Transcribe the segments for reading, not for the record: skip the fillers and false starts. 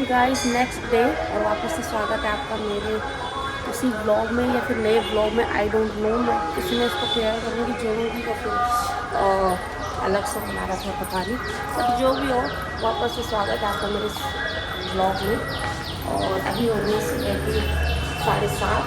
Guys next day और वापस से स्वागत है आपका मेरे उसी ब्लॉग में या फिर नए ब्लॉग में। आई डोंट नो, मैं इसमें इसको शेयर करूँगी जोड़ूँगी या फिर अलग से बना रहा था पता नहीं, बट जो भी हो वापस से स्वागत है आपका मेरे ब्लॉग में। और अभी हो गई सुबह की 7:30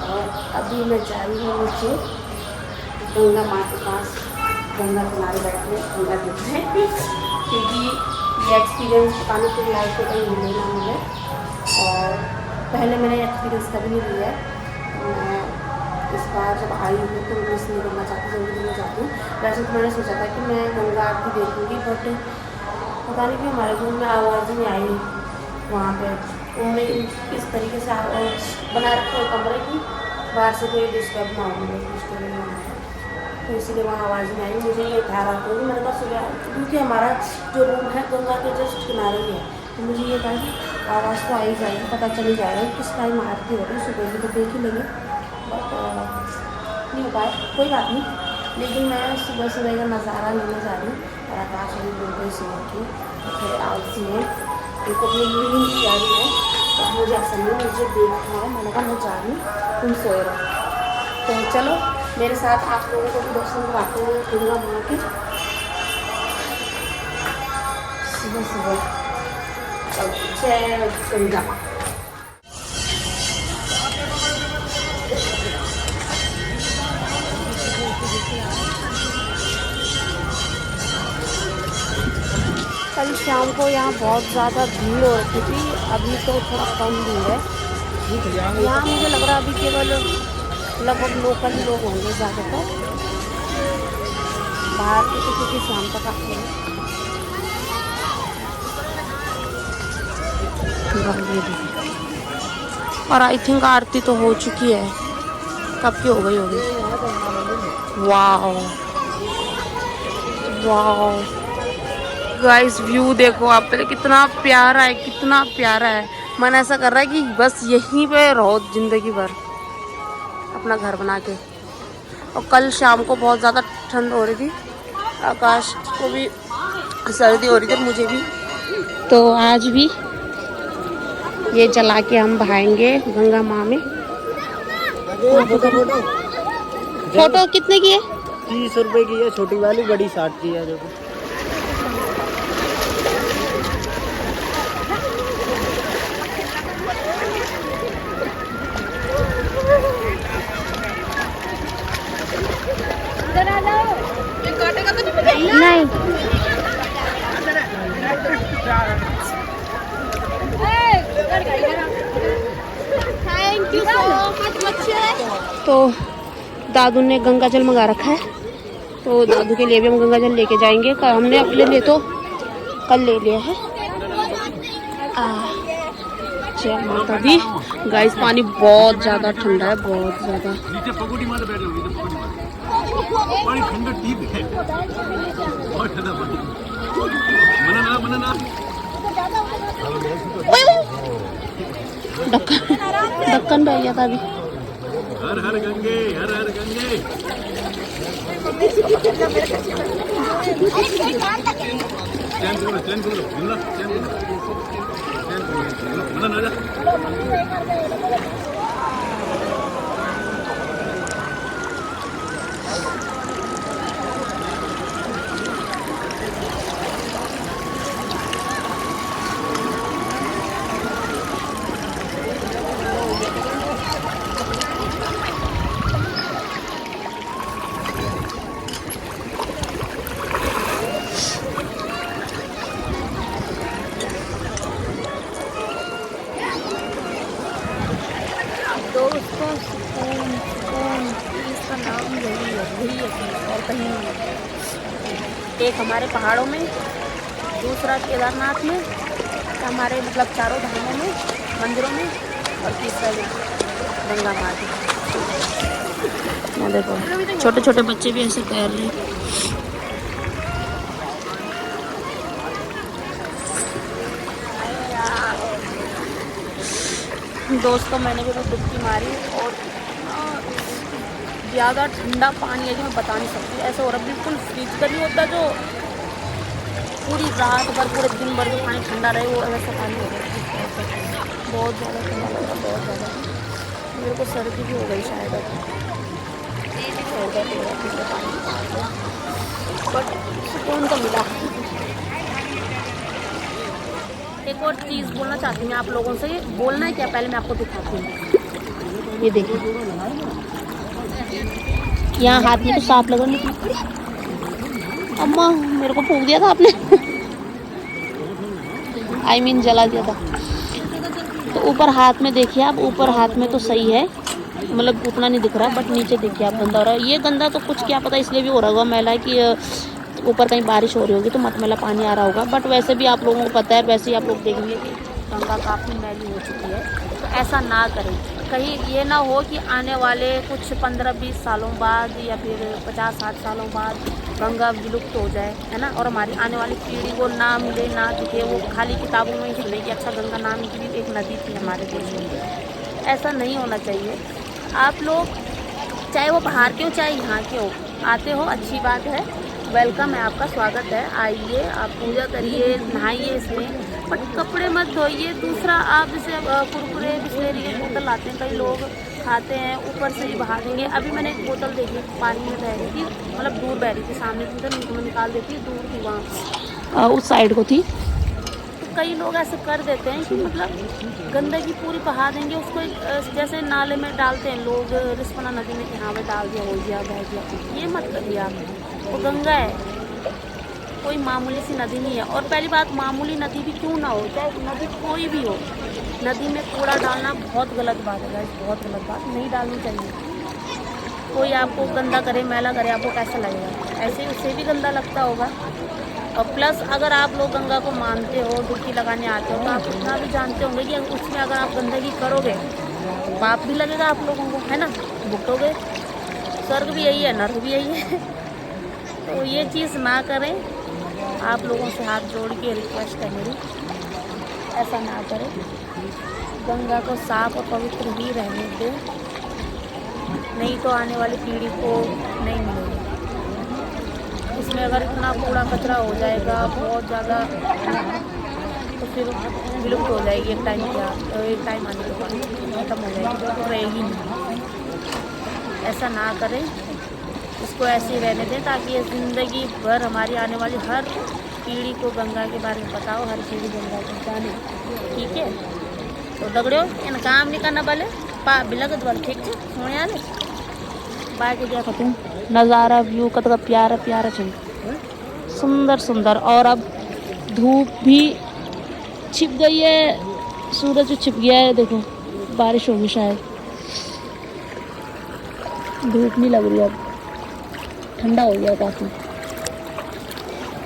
और अभी मैं जा रही हूँ नीचे गंगा माँ के पास, गंगा किनारे बैठने, गंगा देखने, क्योंकि ये एक्सपीरियंस पता नहीं फिर लाइफ में कहीं मिले ना मिले। और पहले मैंने एक्सपीरियंस कभी नहीं लिया है, तो मैं इस बार जब आई हूँ तो मैं इसलिए करना चाहती हूँ, जल्दी करना चाहती हूँ। वैसे तो मैंने सोचा था कि मैं गंगा आरती देखूँगी, बट पता नहीं क्यों हमारे घर में आवाज़ नहीं आई वहाँ पे। उन्होंने इस तरीके से बना रखे हैं कमरे की, बाहर से कोई डिस्टर्ब ना हो, डिस्टर्ब ना हो, तो इसीलिए वहाँ आवाज़ नहीं आई। मुझे ये था रात को मैंने कहा सुबह, क्योंकि हमारा जो रूम है गंगा के जस्ट किनारे ही है, तो मुझे ये था कि आवाज़ तो आ ही जाएगी, पता चल ही जाएगा किस टाइम आरती हो रही है। सुबह भी तो देख ही लेंगे, बट नहीं हो पाया, कोई बात नहीं। लेकिन मैं सुबह सुबह का नज़ारा लेने जा रही हूँ और आकाश अभी बिल्कुल सुबह की थोड़े आलसी हैं, उनको अपनी नींद की आ रही है, तो मुझे ऐसा नहीं, मुझे देखना है। मैंने कहा मैं जा रही हूँ, तुम सोए रहो। तो चलो मेरे साथ आप लोगों को भी दर्शन कराते हैं गंगा माँ के सुबह सुबह। जय गंगा। कल शाम को यहाँ बहुत ज़्यादा भीड़ हो रखी थी, अभी तो थोड़ा कम भीड़ है यहाँ। मुझे लग रहा है अभी केवल लगभग लोकल ही लोग होंगे ज़्यादातर, बाहर के तो क्योंकि शाम तक आते हैं। और आई थिंक आरती तो हो चुकी है, कब की हो गई होगी। वाह वाह गाइस, व्यू देखो आप पहले, कितना प्यारा है, कितना प्यारा है। मन ऐसा कर रहा है कि बस यहीं पे रहो जिंदगी भर, अपना घर बना के। और कल शाम को बहुत ज़्यादा ठंड हो रही थी, आकाश को भी सर्दी हो रही थी, मुझे भी। तो आज भी ये जला के हम बहाएंगे गंगा माँ में। फोटो कितने की है? 30 रुपए की है छोटी वाली, बड़ी 60 की है। देखो नहीं, थैंक यू सो मच बच्चे। तो दादू ने गंगा जल मंगा रखा है, तो दादू के लिए भी हम गंगा जल लेके जाएंगे। हमने अपने लिए तो कल ले लिया है। जय माता दी। गाइस पानी बहुत ज़्यादा ठंडा है, बहुत ज़्यादा। ढक्कन बह गया था अभी। हर हर गंगे, हर हर गंगे। दोस्तों सुकून, सुकून इसका नाम यही है, यही है और कहीं नहीं। एक हमारे पहाड़ों में, दूसरा केदारनाथ में, हमारे मतलब चारों धामों में, मंदिरों में, और तीसरा गंगा माता। देखो छोटे छोटे बच्चे भी ऐसे तैर रहे हैं। दोस्तों मैंने भी बस डुबकी मारी और ज़्यादा ठंडा पानी है कि मैं बता नहीं सकती। ऐसा हो रहा बिल्कुल फ्रीज का नहीं होता जो पूरी रात भर पूरे दिन भर जो पानी ठंडा रहे वो ऐसा पानी हो गया। बहुत ज़्यादा ठंडा लग रहा, बहुत ज़्यादा। मेरे को सर्दी भी हो गई शायद अब। हो गया पूरा पानी, बट सुकून तो मिला। एक और चीज़ बोलना चाहती हूँ मैं आप लोगों से। बोलना है क्या, पहले मैं आपको दिखाती हूँ। ये देखिए, यहाँ हाथ में तो सांप लगा। अम्मा मेरे को फूंक दिया था आपने। I mean जला दिया था। तो ऊपर हाथ में देखिए आप, ऊपर हाथ में तो सही है, मतलब उतना नहीं दिख रहा, बट नीचे देखिए आप गंदा हो रहा है। ये गंदा तो कुछ क्या पता इसलिए भी हो रहा होगा मैला कि ऊपर कहीं बारिश हो रही होगी तो मतमैला पानी आ रहा होगा। बट वैसे भी आप लोगों को पता है, वैसे ही आप लोग देखेंगे कि गंगा काफ़ी मैली हो चुकी है। तो ऐसा ना करें, कहीं ये ना हो कि आने वाले कुछ 15-20 सालों बाद या फिर 50-60 सालों बाद गंगा विलुप्त हो जाए, है ना, और हमारी आने वाली पीढ़ी को ना मिले ना दिखे, वो खाली किताबों में ही सुने कि अच्छा गंगा नाम की भी एक नदी थी हमारे देश में। ऐसा नहीं होना चाहिए। आप लोग चाहे वो बाहर के हो चाहे यहाँ के हो, आते हो अच्छी बात है, वेलकम है, आपका स्वागत है। आइए, आप पूजा करिए, नहाइए इसमें, बट कपड़े मत धोइए। दूसरा, आप जैसे कुरकुरे बिस्लेरी की बोतल लाते हैं, कई लोग खाते हैं, ऊपर से ही बहा देंगे। अभी मैंने एक बोतल देखी पानी में बह रही थी, मतलब दूर बह रही थी, सामने की तो मैं निकाल देती, दूर थी वहाँ उस साइड को थी। तो कई लोग ऐसे कर देते हैं कि मतलब गंदगी पूरी बहा देंगे उसको, जैसे नाले में डालते हैं लोग, रिस्पना नदी में, कि हाँ भाई डाल दिया, हो गया, बह गया। ये मत करिए आप, वो गंगा है, कोई मामूली सी नदी नहीं है। और पहली बात, मामूली नदी भी क्यों ना हो, चाहे नदी कोई भी हो, नदी में कूड़ा डालना बहुत गलत बात है गाइस, बहुत गलत बात, नहीं डालनी चाहिए। कोई आपको गंदा करे, मैला करे, आपको कैसा लगेगा? ऐसे उससे भी गंदा लगता होगा। और प्लस अगर आप लोग गंगा को मानते हो, डुबकी लगाने आते हो, तो आप इतना भी जानते होंगे कि उसमें अगर आप गंदगी करोगे पाप भी लगेगा आप लोगों को, है ना, भुगतोगे। स्वर्ग भी यही है, नर्क भी यही है। तो ये चीज़ ना करें। आप लोगों से हाथ जोड़ के रिक्वेस्ट है मेरी, ऐसा ना करें। गंगा को साफ और पवित्र ही रहने दें, नहीं तो आने वाली पीढ़ी को नहीं मिलेगी। इसमें अगर इतना कूड़ा कचरा हो जाएगा बहुत ज़्यादा, तो फिर विलुप्त हो जाएगी एक टाइम आने के बाद खत्म हो जाएगी, तो रहेगी नहीं। ऐसा ना करें, इसको ऐसे ही रहने दें, ताकि ये ज़िंदगी भर हमारी आने वाली हर पीढ़ी को गंगा के बारे में पता हो, हर पीढ़ी गंगा को जाने, ठीक है। तो दगड़ो इन काम नहीं करना वाले पा बिलगत वाले, ठीक है, सोने आने बाकी क्या कहते हैं, नज़ारा व्यू कतका प्यारा प्यारा चाहिए, सुंदर सुंदर। और अब धूप भी छिप गई है, सूरज भी छिप गया है, देखो बारिश होगी शायद, धूप नहीं लग रही, अब ठंडा हो गया काफ़ी।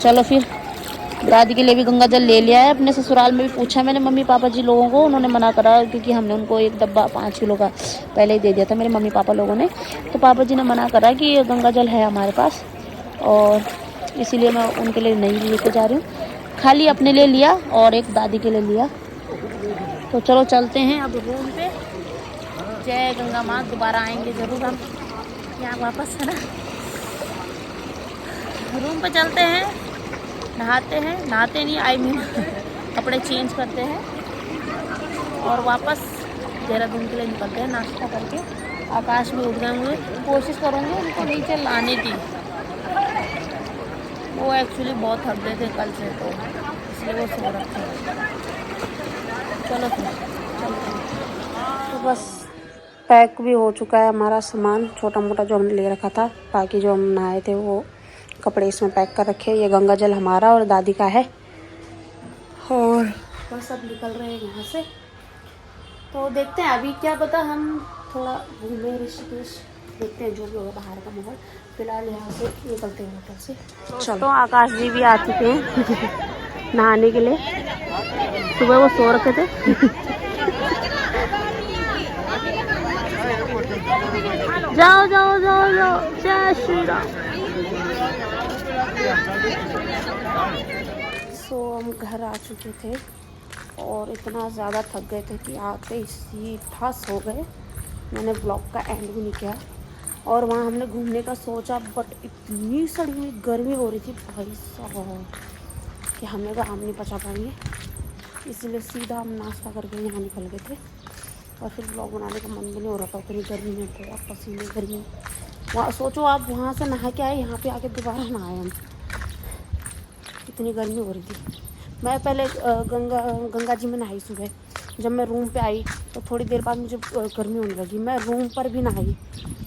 चलो फिर, दादी के लिए भी गंगा जल ले लिया है। अपने ससुराल में भी पूछा मैंने मम्मी पापा जी लोगों को, उन्होंने मना करा, क्योंकि हमने उनको एक डब्बा 5 किलो का पहले ही दे दिया था मेरे मम्मी पापा लोगों ने। तो पापा जी ने मना करा कि गंगा जल है हमारे पास, और इसीलिए मैं उनके लिए नहीं लेके जा रही हूँ, खाली अपने लिए लिया और एक दादी के लिए लिया। तो चलो चलते हैं अब रूम पे। जय गंगा माँ, दोबारा आएंगे ज़रूर हम यहाँ वापस, है ना। रूम पे चलते हैं, नहाते हैं, नहाते नहीं आई मीन कपड़े चेंज करते हैं, और वापस देहरादून के लिए निकलते हैं नाश्ता करके। आकाश में उड़ गए हुए, कोशिश करूँगी उनको नीचे लाने की। वो एक्चुअली बहुत थक गए थे कल से, तो इसलिए वो सो रखे हैं। चलो फिर चलते हैं। तो बस पैक भी हो चुका है हमारा सामान, छोटा मोटा जो हमने ले रखा था, बाकी जो हम नहाए थे वो कपड़े इसमें पैक कर रखे। ये गंगा जल हमारा और दादी का है, और बस अब निकल रहे हैं यहाँ से। तो देखते हैं, अभी क्या पता हम थोड़ा घूमें ऋषिकेश, देखते हैं जो भी होगा बाहर का माहौल। फिलहाल यहाँ से निकलते हैं होटल से। चलो, आकाश जी भी आ चुके हैं नहाने के लिए, सुबह वो सो रखे थे। जाओ जाओ जाओ जाओ, जय श्री राम। सो हम घर आ चुके थे और इतना ज़्यादा थक गए थे कि आते ही ठस हो गए। मैंने ब्लॉग का एंड भी नहीं किया, और वहाँ हमने घूमने का सोचा, बट इतनी सड़ी हुई गर्मी हो रही थी भाई साहब, कि हमें तो आम नहीं पचा पाएंगे, इसलिए सीधा हम नाश्ता करके यहाँ निकल गए थे। और फिर ब्लॉग बनाने का मन भी नहीं हो रहा था, इतनी गर्मी में, बहुत पसीने गर्मी। वहाँ सोचो आप वहाँ से नहा के आए, यहाँ पे आके दोबारा नहाए हम, इतनी गर्मी हो रही थी। मैं पहले गंगा जी में नहाई सुबह, जब मैं रूम पे आई तो थोड़ी देर बाद मुझे गर्मी होने लगी, मैं रूम पर भी नहाई।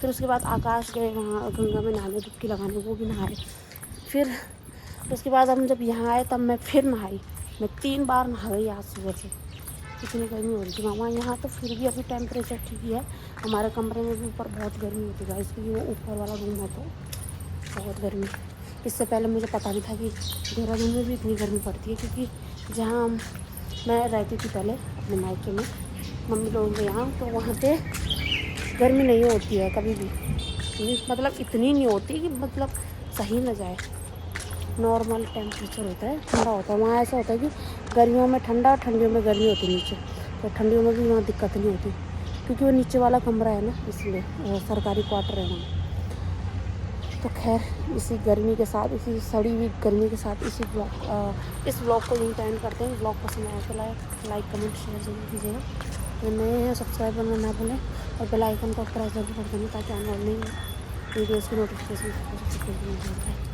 फिर उसके बाद आकाश गए वहाँ गंगा में नहाने, डुबकी लगाने, वो भी नहाए। फिर उसके बाद हम जब यहाँ आए तब मैं फिर नहाई, मैं 3 बार नहा गई आज सुबह से, इतनी गर्मी हो रही थी मामा। यहाँ तो फिर भी अभी टेम्परेचर ठीक ही है, हमारे कमरे में भी ऊपर बहुत गर्मी होती है इसलिए वो ऊपर वाला रूम है तो बहुत गर्मी। इससे पहले मुझे पता नहीं था कि देहरादून में भी इतनी गर्मी पड़ती है, क्योंकि जहाँ मैं रहती थी पहले अपने मायके में मम्मी लोगों के यहाँ, तो वहाँ पे गर्मी नहीं होती है कभी भी, मतलब इतनी नहीं होती कि मतलब सही ना जाए, नॉर्मल टेम्परेचर होता है, ठंडा होता है। वहाँ ऐसा होता है कि गर्मियों में ठंडा और ठंडियों में गर्मी होती है नीचे, तो ठंडियों में भी वहाँ दिक्कत नहीं होती, क्योंकि वो नीचे वाला कमरा है ना, इसलिए सरकारी क्वार्टर है वहाँ। तो खैर इसी गर्मी के साथ, इसी सड़ी हुई गर्मी के साथ इस ब्लॉग को यहीं टाइम करते हैं। ब्लॉग पसंद आया तो लाइक कमेंट शेयर जरूर कीजिएगा, जो नए हैं सब्सक्राइब करना ना भूलें और बेल आइकन को प्रेस जरूर कर देना, ताकि आने वाली वीडियोज़ की नोटिफिकेशन सबसे पहले मिल जाए।